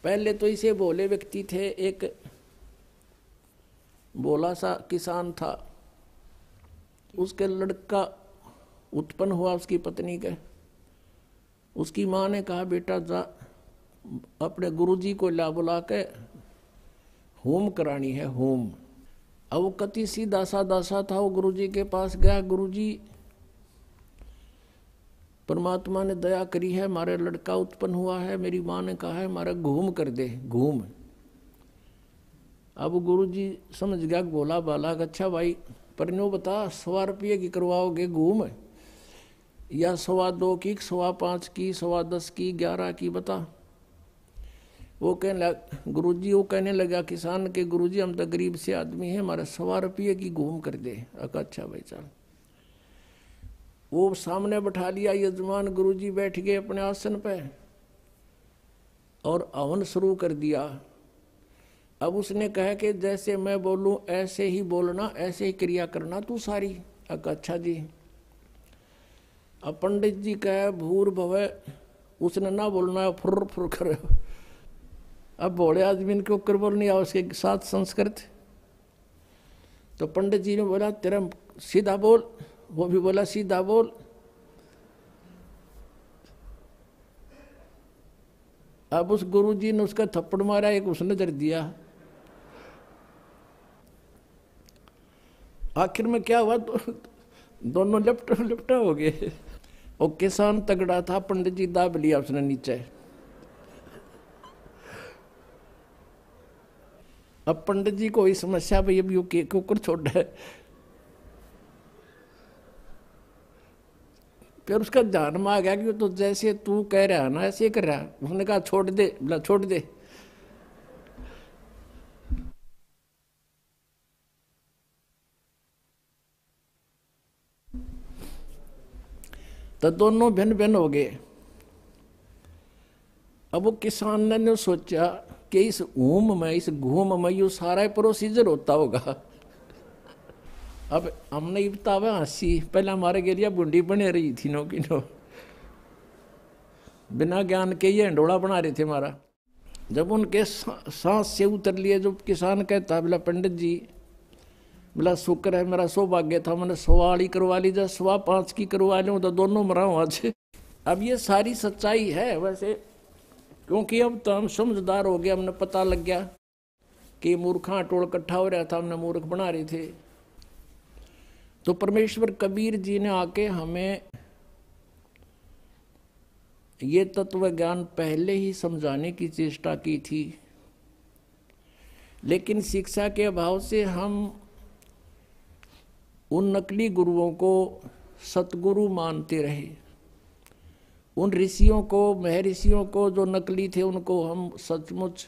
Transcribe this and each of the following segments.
पहले तो इसे भोले व्यक्ति थे। एक भोला सा किसान था, उसके लड़का उत्पन्न हुआ उसकी पत्नी के। उसकी माँ ने कहा बेटा जा अपने गुरुजी को ला बुला के होम करानी है, होम। अब वो कति सीधा साधा सा था, वो गुरुजी के पास गया। गुरुजी परमात्मा ने दया करी है, हमारे लड़का उत्पन्न हुआ है, मेरी माँ ने कहा है हमारा घूम कर दे, घूम। अब गुरुजी समझ गया भोला बाला, अच्छा भाई पर नो बता 100 रुपये की करवाओगे घूम, या 2.25 की, 5.25 की, 10.25 की, 11 की, बता। वो कहने लगा गुरुजी, वो कहने लगा किसान के गुरुजी हम तो गरीब से आदमी हैं, हमारा 100 रुपये की घूम कर दे। अच्छा भाई चल। वो सामने बैठा लिया यजमान, गुरुजी बैठ गए अपने आसन पे और हवन शुरू कर दिया। अब उसने कहा कि जैसे मैं बोलूं ऐसे ही बोलना, ऐसे ही क्रिया करना तू सारी। अच्छा जी। अब पंडित जी कहे भूर भवे, उसने ना बोलना है फुर फुर करे। अब भोले आदमी के ऊपर बोलनी है उसके साथ संस्कृत। तो पंडित जी ने बोला तेरा सीधा बोल, वो भी बोला सीधा बोल। अब उस गुरुजी ने उसका थप्पड़ मारा, एक उसने दर दिया। आखिर में क्या हुआ, दोनों लिपटा हो गए। और किसान तगड़ा था, पंडित जी दाब लिया उसने नीचे। अब पंडित जी को इस समस्या भाई अब यू के ऊपर छोड़ है। फिर उसका ध्यान में आ गया कि तो जैसे तू कह रहा है ना ऐसे ही कर रहा है। उसने कहा छोड़ दे, बोला छोड़ दे। तो दोनों भिन्न भिन्न हो गए। अब वो किसान ने सोचा कि इस ऊम में, इस घूम में यू सारा प्रोसीजर होता होगा। अब हमने ये बतावा हंसी, पहले हमारे के लिए बुंडी बने रही थी नो की नो, बिना ज्ञान के ये हंडोड़ा बना रहे थे हमारा। जब उनके सांस से उतर लिए, जो किसान कहता बोला पंडित जी, बोला शुक्र है मेरा सौभाग्य था, मैंने 100 करवा ली, जब 5.25 की करवा लूँ तो दोनों मराऊँ आज। अब ये सारी सच्चाई है वैसे, क्योंकि अब तो हम समझदार हो गए, हमने पता लग गया कि मूर्खा टोल इकट्ठा हो रहा था, हमने मूर्ख बना रहे थे। तो परमेश्वर कबीर जी ने आके हमें ये तत्व ज्ञान पहले ही समझाने की चेष्टा की थी, लेकिन शिक्षा के अभाव से हम उन नकली गुरुओं को सतगुरु मानते रहे। उन ऋषियों को, महर्षियों को जो नकली थे, उनको हम सचमुच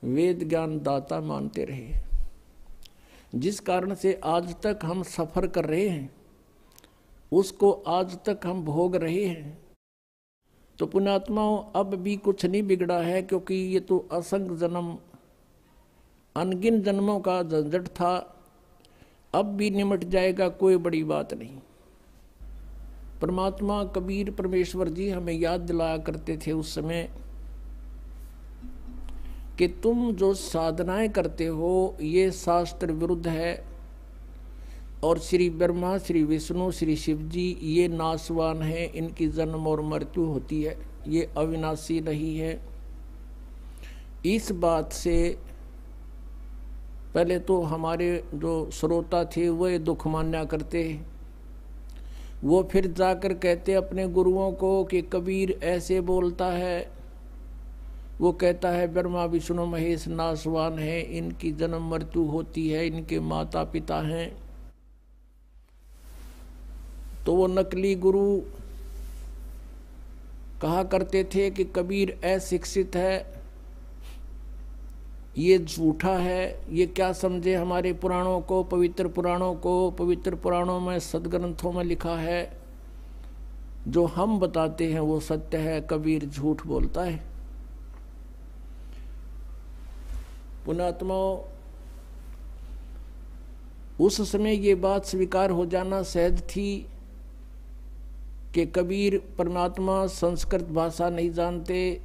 वेद ज्ञान दाता मानते रहे, जिस कारण से आज तक हम सफर कर रहे हैं, उसको आज तक हम भोग रहे हैं। तो पुण्यात्माओं अब भी कुछ नहीं बिगड़ा है, क्योंकि ये तो असंख्य जन्म, अनगिन जन्मों का झंझट था, अब भी निमट जाएगा, कोई बड़ी बात नहीं। परमात्मा कबीर परमेश्वर जी हमें याद दिलाया करते थे उस समय कि तुम जो साधनाएं करते हो ये शास्त्र विरुद्ध है, और श्री ब्रह्मा, श्री विष्णु, श्री शिव जी ये नाशवान है, इनकी जन्म और मृत्यु होती है, ये अविनाशी नहीं है। इस बात से पहले तो हमारे जो श्रोता थे वह दुख मान्या करते, वो फिर जाकर कहते अपने गुरुओं को कि कबीर ऐसे बोलता है, वो कहता है ब्रह्मा विष्णु महेश नाशवान है, इनकी जन्म मृत्यु होती है, इनके माता पिता हैं। तो वो नकली गुरु कहा करते थे कि कबीर अशिक्षित है, ये झूठा है, ये क्या समझे हमारे पुराणों को, पवित्र पुराणों को। पवित्र पुराणों में, सदग्रंथों में लिखा है, जो हम बताते हैं वो सत्य है, कबीर झूठ बोलता है। पुण्यात्माओं, उस समय ये बात स्वीकार हो जाना सहज थी कि कबीर परमात्मा संस्कृत भाषा नहीं जानते,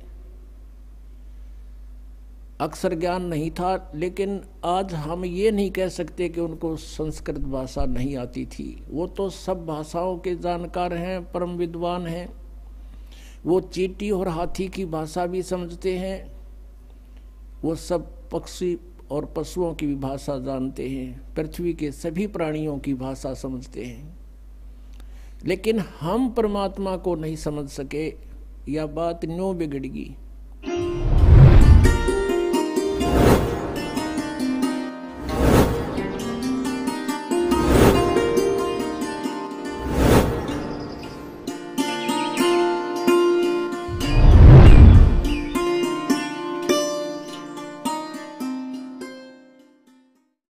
अक्षर ज्ञान नहीं था, लेकिन आज हम ये नहीं कह सकते कि उनको संस्कृत भाषा नहीं आती थी। वो तो सब भाषाओं के जानकार हैं, परम विद्वान हैं। वो चींटी और हाथी की भाषा भी समझते हैं, वो सब पक्षी और पशुओं की भी भाषा जानते हैं, पृथ्वी के सभी प्राणियों की भाषा समझते हैं। लेकिन हम परमात्मा को नहीं समझ सके, या बात न्यों बिगड़ गई।